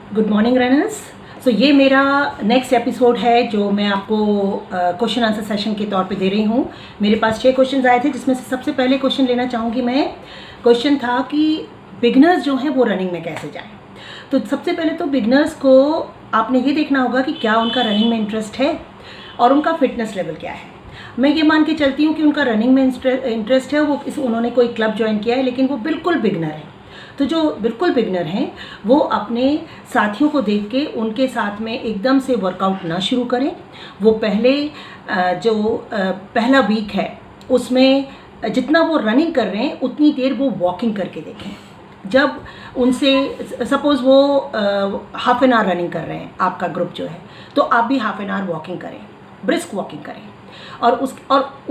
Good morning runners. सो ये मेरा next episode है जो मैं आपको क्वेश्चन आंसर सेशन के तौर पे दे रही हूँ। मेरे पास 6 क्वेश्चन आए थे जिसमें से सबसे पहले क्वेश्चन लेना चाहूँगी मैं। क्वेश्चन था कि बिगनर्स जो हैं वो रनिंग में कैसे जाएं। तो सबसे पहले तो बिगनर्स को आपने ये देखना होगा कि क्या उनका रनिंग में इंटरेस्ट है और उनका फिटनेस लेवल क्या है। मैं ये मान के चलती हूँ कि उनका रनिंग में इंटरेस्ट है, वो उन्होंने कोई क्लब ज्वाइन किया है, लेकिन वो बिल्कुल बिगनर है। तो जो बिल्कुल बिगनर हैं वो अपने साथियों को देख के उनके साथ में एकदम से वर्कआउट ना शुरू करें। वो पहला वीक है उसमें जितना वो रनिंग कर रहे हैं उतनी देर वो वॉकिंग करके देखें। जब उनसे सपोज़ वो हाफ एन आवर रनिंग कर रहे हैं आपका ग्रुप जो है, तो आप भी हाफ एन आवर वॉकिंग करें, ब्रिस्क वॉकिंग करें और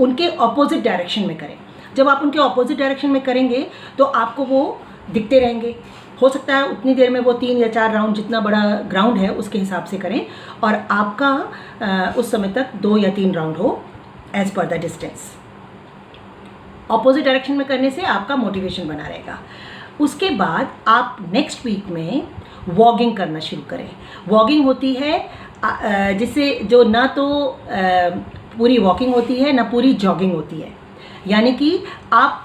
उनके ऑपोजिट डायरेक्शन में करें। जब आप उनके ऑपोजिट डायरेक्शन में करेंगे तो आपको वो दिखते रहेंगे। हो सकता है उतनी देर में वो 3 या 4 राउंड, जितना बड़ा ग्राउंड है उसके हिसाब से करें, और आपका उस समय तक 2 या 3 राउंड हो as per the distance. Opposite direction में करने से आपका मोटिवेशन बना रहेगा। उसके बाद आप नेक्स्ट वीक में वॉगिंग करना शुरू करें। वॉगिंग होती है जिससे जो ना तो पूरी वॉकिंग होती है ना पूरी जॉगिंग होती है, यानी कि आप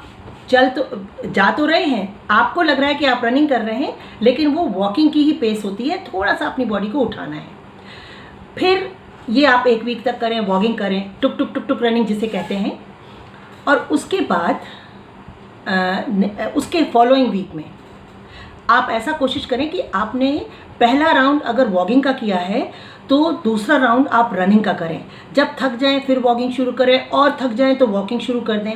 जा तो रहे हैं, आपको लग रहा है कि आप रनिंग कर रहे हैं, लेकिन वो वॉकिंग की ही पेस होती है, थोड़ा सा अपनी बॉडी को उठाना है। फिर ये आप 1 वीक तक करें, वॉकिंग करें, टुक टुक टुक टुक रनिंग जिसे कहते हैं। और उसके बाद उसके फॉलोइंग वीक में आप ऐसा कोशिश करें कि आपने पहला राउंड अगर वॉकिंग का किया है तो दूसरा राउंड आप रनिंग का करें। जब थक जाएं फिर वॉकिंग शुरू करें, और थक जाएं तो वॉकिंग शुरू कर दें।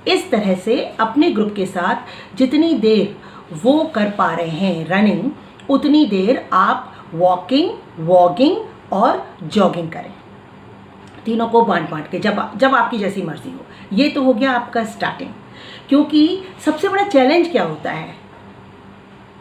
इस तरह से अपने ग्रुप के साथ जितनी देर वो कर पा रहे हैं रनिंग, उतनी देर आप वॉकिंग, वॉगिंग और जॉगिंग करें। तीनों को बांट के जब आपकी जैसी मर्जी हो। ये तो हो गया आपका स्टार्टिंग। क्योंकि सबसे बड़ा चैलेंज क्या होता है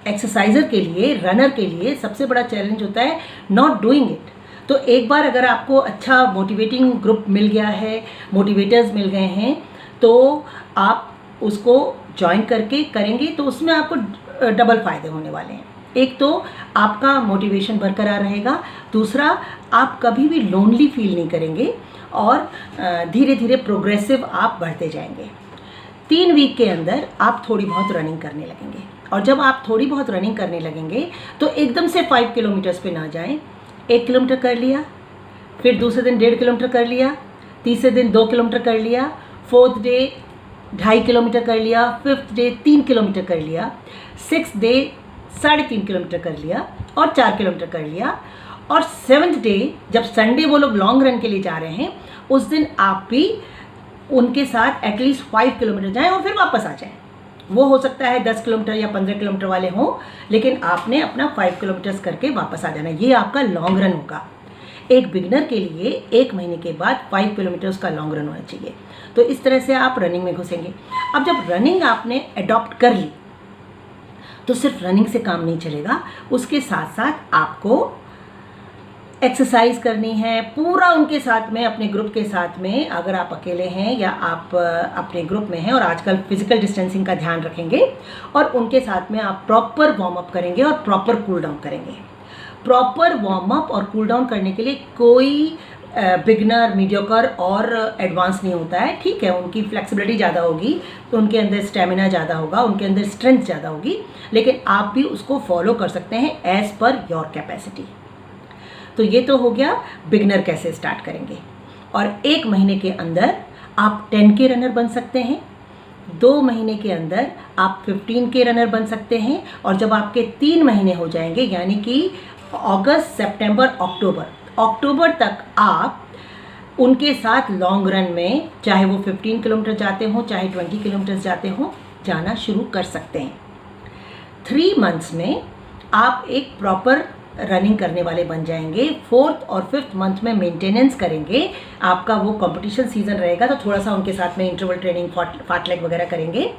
एक्सरसाइजर के लिए, रनर के लिए सबसे बड़ा चैलेंज होता है नॉट डूइंग इट। तो एक बार अगर आपको अच्छा मोटिवेटिंग ग्रुप मिल गया है, मोटिवेटर्स मिल गए हैं, तो आप उसको ज्वाइन करके करेंगे तो उसमें आपको डबल फ़ायदे होने वाले हैं। एक तो आपका मोटिवेशन बरकरार रहेगा, दूसरा आप कभी भी लोनली फील नहीं करेंगे, और धीरे धीरे प्रोग्रेसिव आप बढ़ते जाएंगे। 3 वीक के अंदर आप थोड़ी बहुत रनिंग करने लगेंगे, और जब आप थोड़ी बहुत रनिंग करने लगेंगे तो एकदम से 5 किलोमीटर्स पे ना जाएं। 1 किलोमीटर कर लिया, फिर दूसरे दिन 1.5 किलोमीटर कर लिया, तीसरे दिन 2 किलोमीटर कर लिया, 4th डे 2.5 किलोमीटर कर लिया, 5th डे 3 किलोमीटर कर लिया, 6th डे 3.5 किलोमीटर कर लिया और 4 किलोमीटर कर लिया, और 7th डे जब संडे वो लोग लॉन्ग रन के लिए जा रहे हैं उस दिन आप भी उनके साथ एटलीस्ट 5 किलोमीटर जाएं और फिर वापस आ जाएं। वो हो सकता है 10 किलोमीटर या 15 किलोमीटर वाले हों, लेकिन आपने अपना 5 किलोमीटर्स करके वापस आ जाना। ये आपका लॉन्ग रन होगा। एक बिगनर के लिए 1 महीने के बाद 5 किलोमीटर्स का लॉन्ग रन होना चाहिए। तो इस तरह से आप रनिंग में घुसेंगे। अब जब रनिंग आपने अडॉप्ट कर ली तो सिर्फ रनिंग से काम नहीं चलेगा, उसके साथ साथ आपको एक्सरसाइज करनी है पूरा उनके साथ में, अपने ग्रुप के साथ में। अगर आप अकेले हैं या आप अपने ग्रुप में हैं, और आजकल फिजिकल डिस्टेंसिंग का ध्यान रखेंगे, और उनके साथ में आप प्रॉपर वार्म अप करेंगे और प्रॉपर कूल डाउन करेंगे। प्रॉपर वार्म अप और कूल डाउन करने के लिए कोई बिगनर, मीडियोकर और एडवांस नहीं होता है। ठीक है, उनकी फ्लेक्सिबिलिटी ज़्यादा होगी, तो उनके अंदर स्टेमिना ज़्यादा होगा, उनके अंदर स्ट्रेंथ ज़्यादा होगी, लेकिन आप भी उसको फॉलो कर सकते हैं एज पर योर कैपेसिटी। तो ये तो हो गया बिगनर कैसे स्टार्ट करेंगे। और 1 महीने के अंदर आप 10 के रनर बन सकते हैं, 2 महीने के अंदर आप 15 के रनर बन सकते हैं, और जब आपके 3 महीने हो जाएंगे, यानी कि अगस्त, सितंबर, अक्टूबर तक आप उनके साथ लॉन्ग रन में, चाहे वो 15 किलोमीटर जाते हों चाहे 20 किलोमीटर जाते हों, जाना शुरू कर सकते हैं। 3 मंथ्स में आप एक प्रॉपर रनिंग करने वाले बन जाएंगे। 4th और 5th मंथ में मेंटेनेंस करेंगे। आपका वो कंपटीशन सीजन रहेगा तो थोड़ा सा उनके साथ में इंटरवल ट्रेनिंग, फाटलेग वगैरह करेंगे।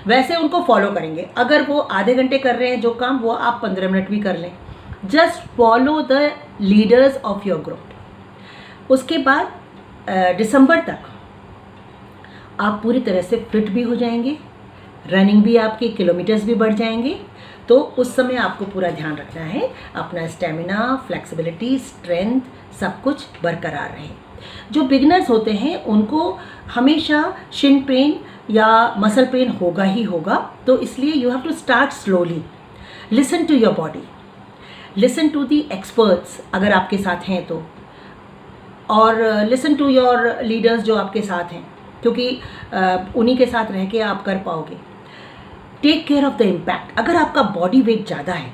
वैसे उनको फॉलो करेंगे। अगर वो आधे घंटे कर रहे हैं जो काम, वो आप 15 मिनट भी कर लें। Just follow the leaders of your group. उसके बाद दिसंबर तक आप पूरी तरह से फिट भी हो जाएंगे, रनिंग भी आपके किलोमीटर्स भी बढ़ जाएंगे। तो तो उस समय आपको पूरा ध्यान रखना है अपना स्टेमिना, फ्लेक्सिबिलिटी, स्ट्रेंथ सब कुछ बरकरार रहे। जो बिगनर्स होते हैं उनको हमेशा शिन पेन या मसल पेन होगा ही होगा, तो इसलिए you have to start slowly, listen to your body, listen to the experts अगर आपके साथ हैं तो, और लिसन टू योर लीडर्स जो आपके साथ हैं, क्योंकि उन्हीं के साथ रह के आप कर पाओगे। Take care of the impact. अगर आपका बॉडी वेट ज़्यादा है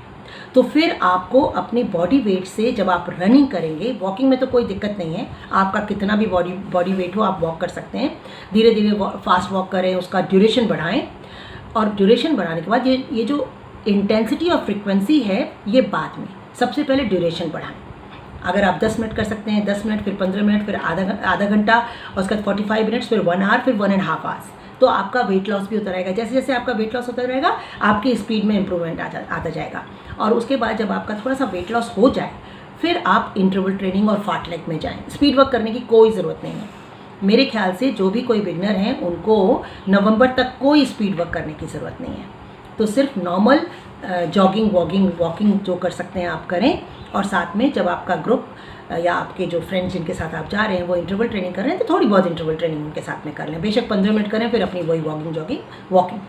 तो फिर आपको अपनी बॉडी वेट से जब आप रनिंग करेंगे, वॉकिंग में तो कोई दिक्कत नहीं है, आपका कितना भी बॉडी वेट हो आप वॉक कर सकते हैं, धीरे धीरे फास्ट वॉक करें, उसका ड्यूरेशन बढ़ाएं, और ड्यूरेशन बढ़ाने के बाद ये जो इंटेंसिटी और फ्रिक्वेंसी है ये बाद में, सबसे पहले ड्यूरेशन बढ़ाएं। अगर आप 10 मिनट कर सकते हैं 10 मिनट, फिर 15 मिनट, फिर आधा घंटा, और उसके बाद 45 मिनट्स, फिर 1 आवर, फिर 1.5 आवर्स, तो आपका वेट लॉस भी होता रहेगा। जैसे जैसे आपका वेट लॉस होता रहेगा आपकी स्पीड में इम्प्रूवमेंट आता जाएगा। और उसके बाद जब आपका थोड़ा सा वेट लॉस हो जाए फिर आप इंटरवल ट्रेनिंग और फार्टलेग में जाएं। स्पीड वर्क करने की कोई ज़रूरत नहीं है। मेरे ख्याल से जो भी कोई बिगनर हैं उनको नवंबर तक कोई स्पीड वर्क करने की ज़रूरत नहीं है, तो सिर्फ नॉर्मल जॉगिंग, वॉकिंग जो कर सकते हैं आप करें, और साथ में जब आपका ग्रुप या आपके जो फ्रेंड्स जिनके साथ आप जा रहे हैं वो इंटरवल ट्रेनिंग कर रहे हैं तो थोड़ी बहुत इंटरवल ट्रेनिंग उनके साथ में कर लें, बेशक 15 मिनट करें, फिर अपनी वही वॉकिंग।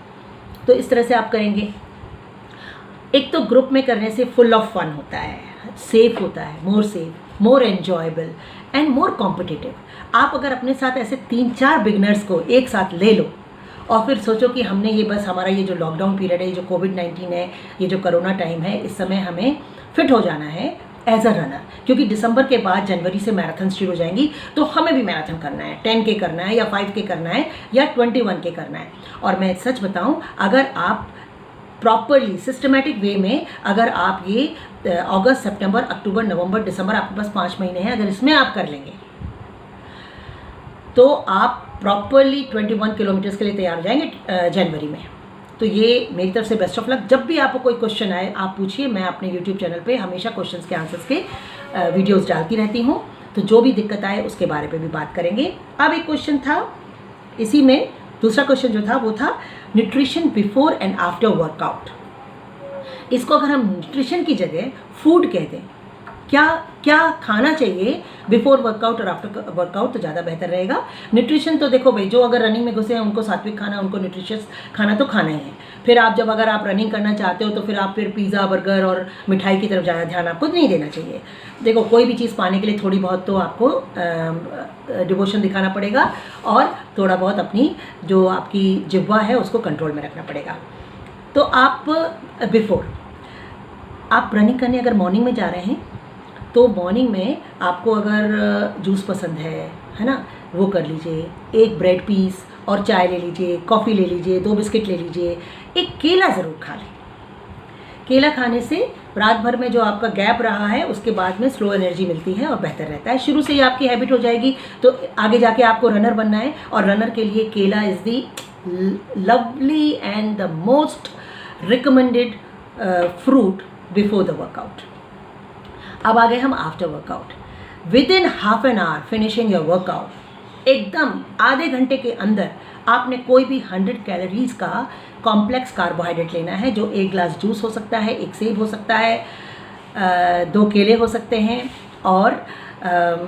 तो इस तरह से आप करेंगे। एक तो ग्रुप में करने से फुल ऑफ फन होता है, सेफ होता है, more safe, more enjoyable and more competitive. आप अगर अपने साथ ऐसे 3-4 बिगनर्स को एक साथ ले लो और फिर सोचो कि हमने ये बस हमारा ये जो लॉकडाउन पीरियड है, ये जो कोविड-19 है, ये जो कोरोना टाइम है, इस समय हमें फिट हो जाना है एज अ रनर, क्योंकि दिसंबर के बाद जनवरी से मैराथन शुरू हो जाएंगी, तो हमें भी मैराथन करना है, 10K करना है या 5K करना है या 21K करना है। और मैं सच बताऊं, अगर आप प्रॉपरली सिस्टमेटिक वे में अगर आप ये अगस्त, सितंबर, अक्टूबर, नवंबर, दिसंबर, आपके पास 5 महीने हैं, अगर इसमें आप कर लेंगे तो आप प्रॉपरली 21 किलोमीटर्स के लिए तैयार हो जाएंगे जनवरी में। तो ये मेरी तरफ से बेस्ट ऑफ लक। जब भी आपको कोई क्वेश्चन आए आप पूछिए, मैं अपने यूट्यूब चैनल पे हमेशा क्वेश्चंस के आंसर्स के वीडियोस डालती रहती हूँ, तो जो भी दिक्कत आए उसके बारे पे भी बात करेंगे। अब एक क्वेश्चन था इसी में, दूसरा क्वेश्चन जो था वो था nutrition before and after workout. इसको अगर हम न्यूट्रिशन की जगह फूड कह दें, क्या खाना चाहिए बिफोर वर्कआउट और आफ्टर वर्कआउट, तो ज़्यादा बेहतर रहेगा। न्यूट्रिशन तो देखो भाई, जो अगर रनिंग में घुसे हैं उनको सात्विक खाना, उनको न्यूट्रिशियस खाना तो खाना ही है। फिर आप जब अगर आप रनिंग करना चाहते हो तो फिर आप पिज़्ज़ा, बर्गर और मिठाई की तरफ ज़्यादा ध्यान आपको नहीं देना चाहिए। देखो, कोई भी चीज़ पाने के लिए थोड़ी बहुत तो आपको डिवोशन दिखाना पड़ेगा, और थोड़ा बहुत अपनी जो आपकी जिह्वा है उसको कंट्रोल में रखना पड़ेगा। तो आप बिफोर आप रनिंग करने अगर मॉर्निंग में जा रहे हैं तो मॉर्निंग में आपको अगर जूस पसंद है ना, वो कर लीजिए, एक ब्रेड पीस और चाय ले लीजिए, कॉफ़ी ले लीजिए, 2 बिस्किट ले लीजिए, एक केला ज़रूर खा लें। केला खाने से रात भर में जो आपका गैप रहा है उसके बाद में स्लो एनर्जी मिलती है और बेहतर रहता है। शुरू से ही आपकी हैबिट हो जाएगी, तो आगे जाके आपको रनर बनना है, और रनर के लिए केला is the lovely and the most recommended fruit before the workout. अब आ गए हम after workout. With in half an hour finishing your workout, एकदम आधे घंटे के अंदर आपने कोई भी 100 कैलोरीज का कॉम्प्लेक्स कार्बोहाइड्रेट लेना है, जो 1 ग्लास जूस हो सकता है, 1 सेब हो सकता है, 2 केले हो सकते हैं, और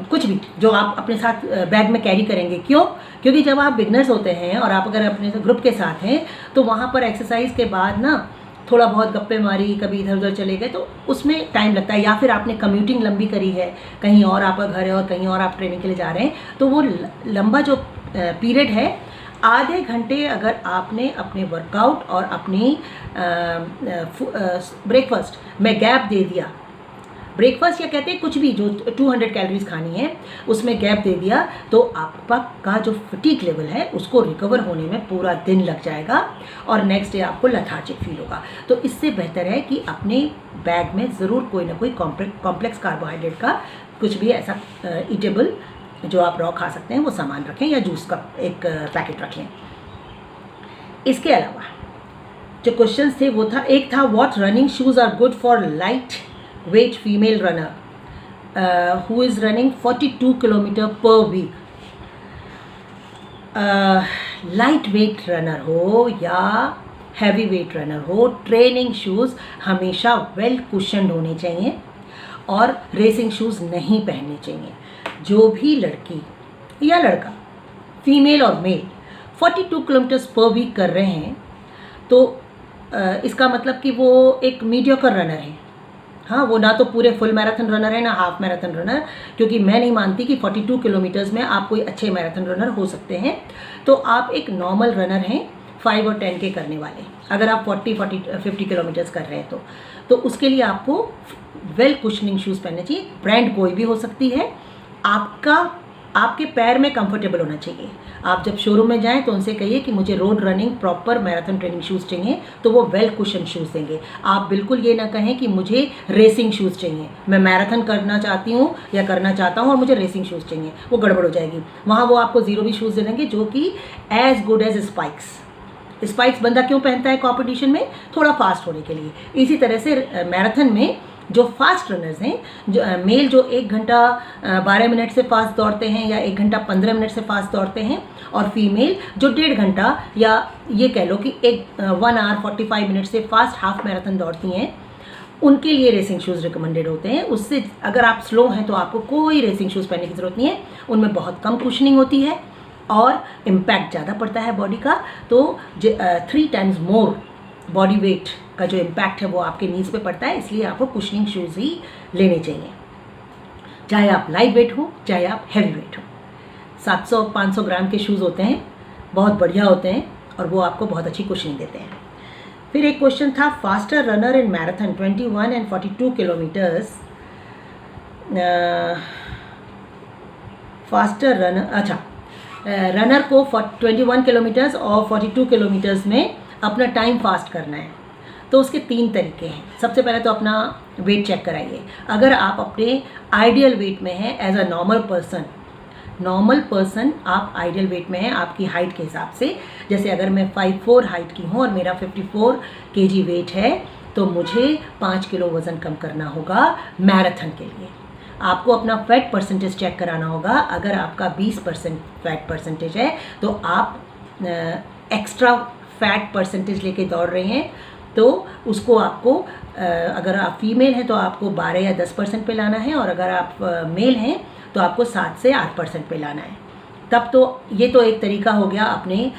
कुछ भी जो आप अपने साथ बैग में कैरी करेंगे। क्यों? क्योंकि जब आप बिगनर्स होते हैं और आप अगर अपने ग्रुप के साथ हैं तो वहाँ पर एक्सरसाइज के बाद ना थोड़ा बहुत गप्पे मारी, कभी इधर उधर चले गए, तो उसमें टाइम लगता है। या फिर आपने कम्यूटिंग लंबी करी है, कहीं और आपका घर है और कहीं और आप ट्रेनिंग के लिए जा रहे हैं, तो वो लंबा जो पीरियड है, आधे घंटे अगर आपने अपने वर्कआउट और अपनी ब्रेकफास्ट में गैप दे दिया, ब्रेकफास्ट या कहते हैं कुछ भी जो 200 कैलोरीज खानी है उसमें गैप दे दिया, तो आपका जो फटीग लेवल है उसको रिकवर होने में पूरा दिन लग जाएगा और नेक्स्ट डे आपको लेथार्जिक फील होगा। तो इससे बेहतर है कि अपने बैग में ज़रूर कोई ना कोई कॉम्प्लेक्स कार्बोहाइड्रेट का कुछ भी ऐसा ईटेबल जो आप रॉ खा सकते हैं वो सामान रखें, या जूस का एक पैकेट रख लें। इसके अलावा जो क्वेश्चन थे वो था, एक था what running shoes are good for light weight female runner who is running 42 kilometre per week. Light weight runner हो या हैवी वेट रनर हो, ट्रेनिंग शूज़ हमेशा वेल कुशन्ड होने चाहिए और रेसिंग शूज़ नहीं पहनने चाहिए। जो भी लड़की या लड़का, फीमेल और मेल 42 किलोमीटर्स पर वीक कर रहे हैं तो इसका मतलब कि वो एक मीडियोकर रनर है। हाँ, वो ना तो पूरे फुल मैराथन रनर है ना हाफ मैराथन रनर, क्योंकि मैं नहीं मानती कि 42 किलोमीटर्स में आप कोई अच्छे मैराथन रनर हो सकते हैं। तो आप एक नॉर्मल रनर हैं 5 और 10 के करने वाले। अगर आप 50 किलोमीटर्स कर रहे हैं तो उसके लिए आपको वेल कुशनिंग शूज़ पहनने चाहिए। ब्रांड कोई भी हो सकती है, आपके पैर में कंफर्टेबल होना चाहिए। आप जब शोरूम में जाएं तो उनसे कहिए कि मुझे road running proper marathon training shoes चाहिए, तो वो वेल कुशन शूज़ देंगे। आप बिल्कुल ये ना कहें कि मुझे रेसिंग शूज़ चाहिए, मैं मैराथन करना चाहती हूँ या करना चाहता हूँ और मुझे रेसिंग शूज़ चाहिए, वो गड़बड़ हो जाएगी। वहाँ वो आपको ज़ीरो भी शूज़ दे देंगे जो कि एज गुड एज स्पाइक्स बंदा क्यों पहनता है कंपटीशन में? थोड़ा फास्ट होने के लिए। इसी तरह से मैराथन में जो फास्ट रनर्स हैं, जो मेल जो 1 घंटा 12 मिनट से फास्ट दौड़ते हैं या 1 घंटा 15 मिनट से फास्ट दौड़ते हैं, और फीमेल जो 1.5 घंटा या ये कह लो कि 1 आवर 45 मिनट से फास्ट हाफ मैराथन दौड़ती हैं, उनके लिए रेसिंग शूज़ रिकमेंडेड होते हैं। उससे अगर आप स्लो हैं तो आपको कोई रेसिंग शूज़ पहनने की ज़रूरत नहीं है। उनमें बहुत कम कुशनिंग होती है और इम्पैक्ट ज़्यादा पड़ता है बॉडी का, तो 3 टाइम्स मोर बॉडी वेट का जो इम्पैक्ट है वो आपके नीज पे पड़ता है। इसलिए आपको कुशनिंग शूज़ ही लेने चाहिए, चाहे आप लाइट वेट हो चाहे आप हैवी वेट हो। 700-500 ग्राम के शूज़ होते हैं, बहुत बढ़िया होते हैं और वो आपको बहुत अच्छी कुशनिंग देते हैं। फिर एक क्वेश्चन था, faster runner in marathon 21 and 42 kilometres. Faster runner, अच्छा, रनर को 21 किलोमीटर्स और 42 किलोमीटर्स में अपना टाइम फास्ट करना है। तो उसके 3 तरीके हैं। सबसे पहले तो अपना वेट चेक कराइए। अगर आप अपने आइडियल वेट में हैं एज अ नॉर्मल पर्सन आप आइडियल वेट में हैं आपकी हाइट के हिसाब से। जैसे अगर मैं 5'4" हाइट की हूँ और मेरा 54 kg वेट है तो मुझे 5 किलो वज़न कम करना होगा मैराथन के लिए। आपको अपना फैट परसेंटेज चेक कराना होगा। अगर आपका 20% फैट परसेंटेज है तो आप एक्स्ट्रा फैट परसेंटेज लेके दौड़ रहे हैं, तो उसको आपको अगर आप फीमेल हैं तो आपको 12 या 10% पे लाना है, और अगर आप मेल हैं तो आपको 7 से 8% पे लाना है। तब तो ये तो एक तरीका हो गया अपने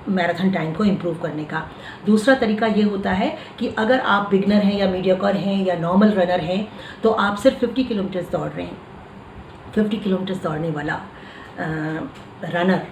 मैराथन टाइम को इम्प्रूव करने का। दूसरा तरीका ये होता है कि अगर आप बिगनर हैं या मीडियोकर हैं या नॉर्मल रनर हैं तो आप सिर्फ 50 किलोमीटर्स दौड़ रहे हैं। 50 किलोमीटर्स दौड़ने वाला रनर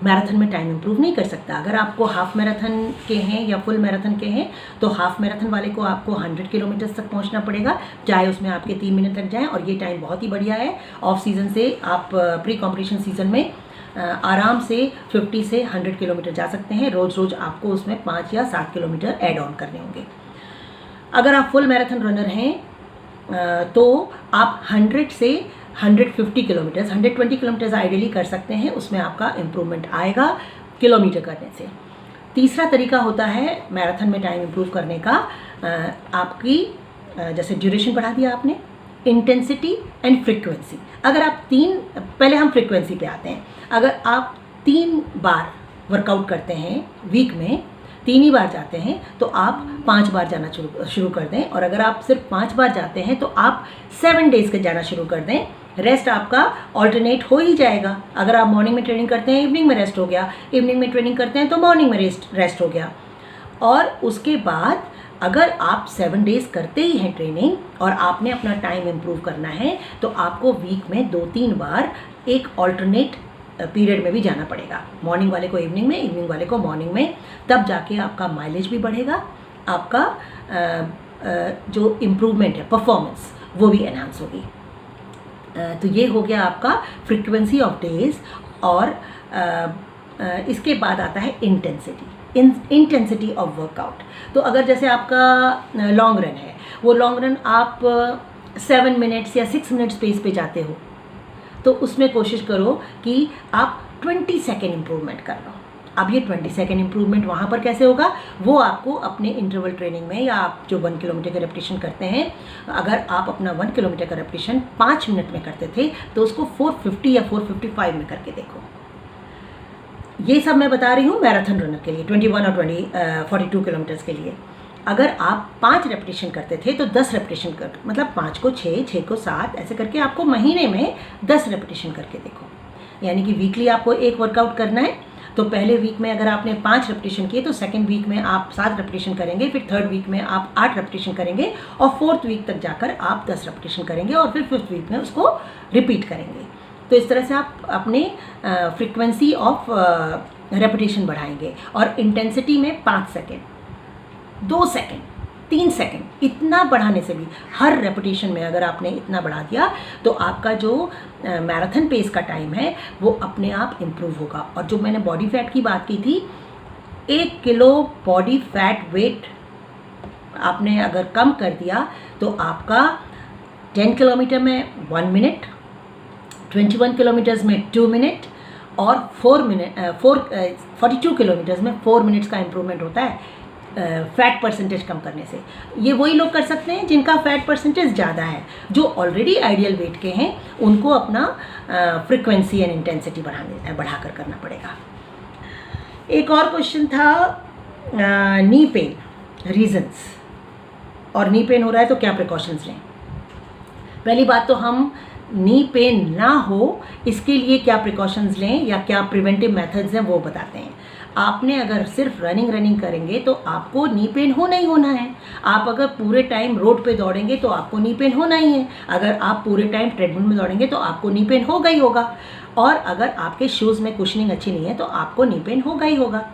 मैराथन में टाइम इम्प्रूव नहीं कर सकता। अगर आपको हाफ मैराथन के हैं या फुल मैराथन के हैं तो हाफ मैराथन वाले को आपको 100 किलोमीटर्स तक पहुंचना पड़ेगा, चाहे उसमें आपके 3 मिनट लग जाएं, और ये टाइम बहुत ही बढ़िया है। ऑफ सीज़न से आप प्री कॉम्पिटिशन सीज़न में आराम से 50 से 100 किलोमीटर जा सकते हैं। रोज़ रोज़ आपको उसमें 5 या 7 किलोमीटर ऐड ऑन करने होंगे। अगर आप फुल मैराथन रनर हैं तो आप 100 से 150 किलोमीटर्स, 120 किलोमीटर्स आइडियली कर सकते हैं। उसमें आपका इम्प्रूवमेंट आएगा किलोमीटर करने से। तीसरा तरीका होता है मैराथन में टाइम इम्प्रूव करने का, आपकी जैसे ड्यूरेशन बढ़ा दिया आपने, इंटेंसिटी एंड फ्रीक्वेंसी। अगर आप पहले हम फ्रीक्वेंसी पे आते हैं। अगर आप 3 बार वर्कआउट करते हैं वीक में, 3 ही बार जाते हैं तो आप 5 बार जाना शुरू कर दें, और अगर आप सिर्फ 5 बार जाते हैं तो आप 7 डेज़ के जाना शुरू कर दें। रेस्ट आपका ऑल्टरनेट हो ही जाएगा। अगर आप मॉर्निंग में ट्रेनिंग करते हैं इवनिंग में रेस्ट हो गया, इवनिंग में ट्रेनिंग करते हैं तो मॉर्निंग में रेस्ट हो गया। और उसके बाद अगर आप 7 डेज़ करते ही हैं ट्रेनिंग और आपने अपना टाइम इम्प्रूव करना है तो आपको वीक में 2-3 बार एक ऑल्टरनेट पीरियड में भी जाना पड़ेगा। मॉर्निंग वाले को इवनिंग में, इवनिंग वाले को मॉर्निंग में। तब जाके आपका माइलेज भी बढ़ेगा, आपका जो इम्प्रूवमेंट है परफॉर्मेंस वो भी एनहांस होगी। तो ये हो गया आपका फ्रीक्वेंसी ऑफ डेज। और इसके बाद आता है इंटेंसिटी ऑफ वर्कआउट। तो अगर जैसे आपका लॉन्ग रन है, वो लॉन्ग रन आप 7 मिनट्स या 6 मिनट्स पेस पे जाते हो तो उसमें कोशिश करो कि आप 20 सेकेंड इम्प्रूवमेंट कर लो। अब ये 20 सेकेंड इम्प्रूवमेंट वहाँ पर कैसे होगा, वो आपको अपने इंटरवल ट्रेनिंग में, या आप जो 1 किलोमीटर का रेपिटेशन करते हैं, अगर आप अपना 1 किलोमीटर का रेपिटेशन 5 मिनट में करते थे तो उसको 450 या 455 में करके देखो। ये सब मैं बता रही हूँ मैराथन रनर के लिए, 21 और 42 किलोमीटर्स के लिए। अगर आप 5 रेपिटेशन करते थे तो 10 रेपिटेशन कर, मतलब 5 को 6, 6 को 7, ऐसे करके आपको महीने में 10 रेपिटेशन करके देखो। यानी कि वीकली आपको एक वर्कआउट करना है। तो पहले वीक में अगर आपने 5 रेपिटेशन किए तो सेकंड वीक में आप 7 रेपिटेशन करेंगे, फिर थर्ड वीक में आप 8 रेपिटेशन करेंगे और फोर्थ वीक तक जाकर आप 10 रेपिटेशन करेंगे और फिर फिफ्थ वीक में उसको रिपीट करेंगे। तो इस तरह से आप अपने फ्रीक्वेंसी ऑफ रेपिटेशन बढ़ाएंगे। और इंटेंसिटी में 5 सेकेंड, 2 सेकेंड, 3 सेकेंड, इतना बढ़ाने से भी हर रेपिटेशन में अगर आपने इतना बढ़ा दिया तो आपका जो मैराथन पेस का टाइम है वो अपने आप इम्प्रूव होगा। और जो मैंने बॉडी फैट की बात की थी, 1 किलो बॉडी फैट वेट आपने अगर कम कर दिया तो आपका 10 किलोमीटर में 1 मिनट, 21 किलोमीटर्स में 2 मिनट और 42 किलोमीटर्स में 4 मिनट्स का इम्प्रूवमेंट होता है फैट परसेंटेज कम करने से। ये वही लोग कर सकते हैं जिनका फैट परसेंटेज ज़्यादा है, जो ऑलरेडी आइडियल वेट के हैं, उनको अपना फ्रीक्वेंसी एंड इंटेंसिटी बढ़ाकर करना पड़ेगा। एक और क्वेश्चन था नी पेन, रीजंस, और नी पेन हो रहा है तो क्या प्रिकॉशंस लें। पहली बात तो हम नी पेन ना हो इसके लिए क्या प्रिकॉशंस लें या क्या प्रिवेंटिव मेथड्स हैं वो बताते हैं। आपने अगर सिर्फ रनिंग करेंगे तो आपको नी पेन होना ही होना है। आप अगर पूरे टाइम रोड पे दौड़ेंगे तो आपको नी पेन होना ही है। अगर आप पूरे टाइम ट्रेडमिल में दौड़ेंगे तो आपको नी पेन होगा ही होगा। और अगर आपके शूज़ में कुशनिंग अच्छी नहीं है तो आपको नी पेन होगा ही होगा।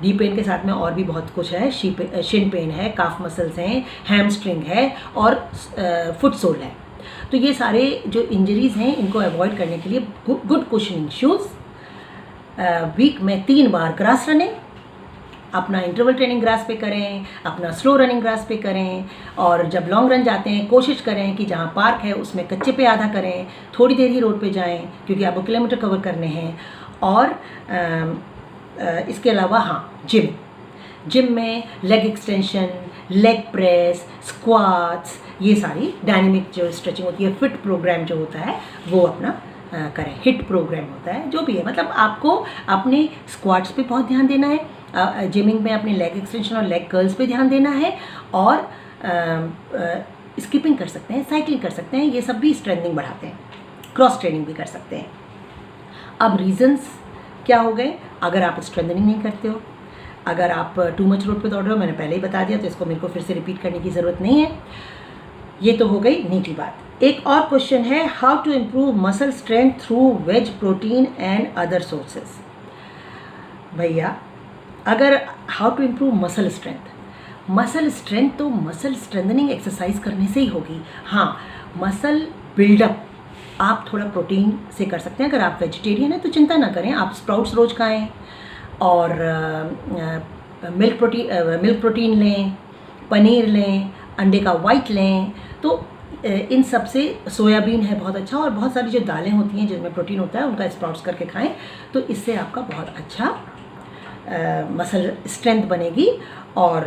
नी पेन के साथ में और भी बहुत कुछ है, शिन पेन है, काफ मसल्स हैं, हैमस्ट्रिंग है और फुट सोल है। तो ये सारे जो इंजरीज़ हैं इनको अवॉइड करने के लिए गुड कुशनिंग शूज़, वीक में 3 बार ग्रास रनिंग, अपना इंटरवल ट्रेनिंग ग्रास पे करें, अपना स्लो रनिंग ग्रास पे करें। और जब लॉन्ग रन जाते हैं कोशिश करें कि जहाँ पार्क है उसमें कच्चे पे आधा करें, थोड़ी देर ही रोड पे जाएं क्योंकि आपको किलोमीटर कवर करने हैं। और इसके अलावा जिम में leg extension, leg press, squats, ये सारी डायनेमिक जो स्ट्रेचिंग होती है, फिट प्रोग्राम जो होता है वो अपना करें। हिट प्रोग्राम होता है, जो भी है, मतलब आपको अपने स्क्वाट्स पे बहुत ध्यान देना है, जिमिंग में अपने लेग एक्सटेंशन और लेग कर्ल्स पे ध्यान देना है। और स्किपिंग कर सकते हैं, साइकिलिंग कर सकते हैं, ये सब भी स्ट्रेंथनिंग बढ़ाते हैं। क्रॉस ट्रेनिंग भी कर सकते हैं। अब रीजंस क्या हो गए? अगर आप स्ट्रेंथनिंग नहीं करते हो, अगर आप टू मच रोड पे दौड़ रहे हो, मैंने पहले ही बता दिया तो इसको मेरे को फिर से रिपीट करने की ज़रूरत नहीं है। ये तो हो गई नीटी बात। एक और क्वेश्चन है, how to improve muscle strength through veg protein and other sources. भैया अगर how to improve muscle strength तो मसल स्ट्रेंथनिंग एक्सरसाइज करने से ही होगी। हाँ, मसल बिल्डअप आप थोड़ा प्रोटीन से कर सकते हैं। अगर आप वेजिटेरियन हैं तो चिंता ना करें, आप स्प्राउट्स रोज खाएं और मिल्क प्रोटीन लें, पनीर लें, अंडे का वाइट लें। तो इन सब से सोयाबीन है बहुत अच्छा, और बहुत सारी जो दालें होती हैं जिनमें प्रोटीन होता है उनका स्प्राउट्स करके खाएं। तो इससे आपका बहुत अच्छा मसल स्ट्रेंथ बनेगी और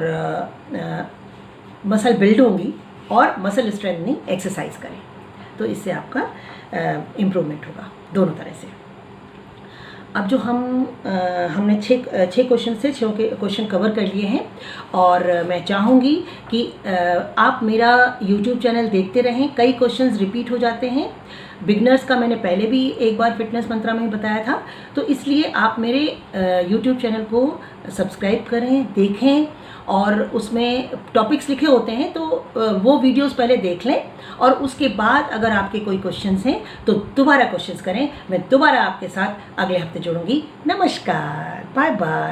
मसल बिल्ड होंगी। और मसल स्ट्रेंथनिंग एक्सरसाइज करें तो इससे आपका इम्प्रूवमेंट होगा दोनों तरह से। अब जो हमने 6 क्वेश्चन से 6 क्वेश्चन कवर कर लिए हैं और मैं चाहूँगी कि आप मेरा YouTube चैनल देखते रहें। कई क्वेश्चंस रिपीट हो जाते हैं। बिगनर्स का मैंने पहले भी एक बार फिटनेस मंत्रा में ही बताया था, तो इसलिए आप मेरे YouTube चैनल को सब्सक्राइब करें, देखें, और उसमें टॉपिक्स लिखे होते हैं तो वो वीडियोस पहले देख लें और उसके बाद अगर आपके कोई क्वेश्चंस हैं तो दोबारा क्वेश्चंस करें। मैं दोबारा आपके साथ अगले हफ्ते जुड़ूंगी। नमस्कार, बाय बाय।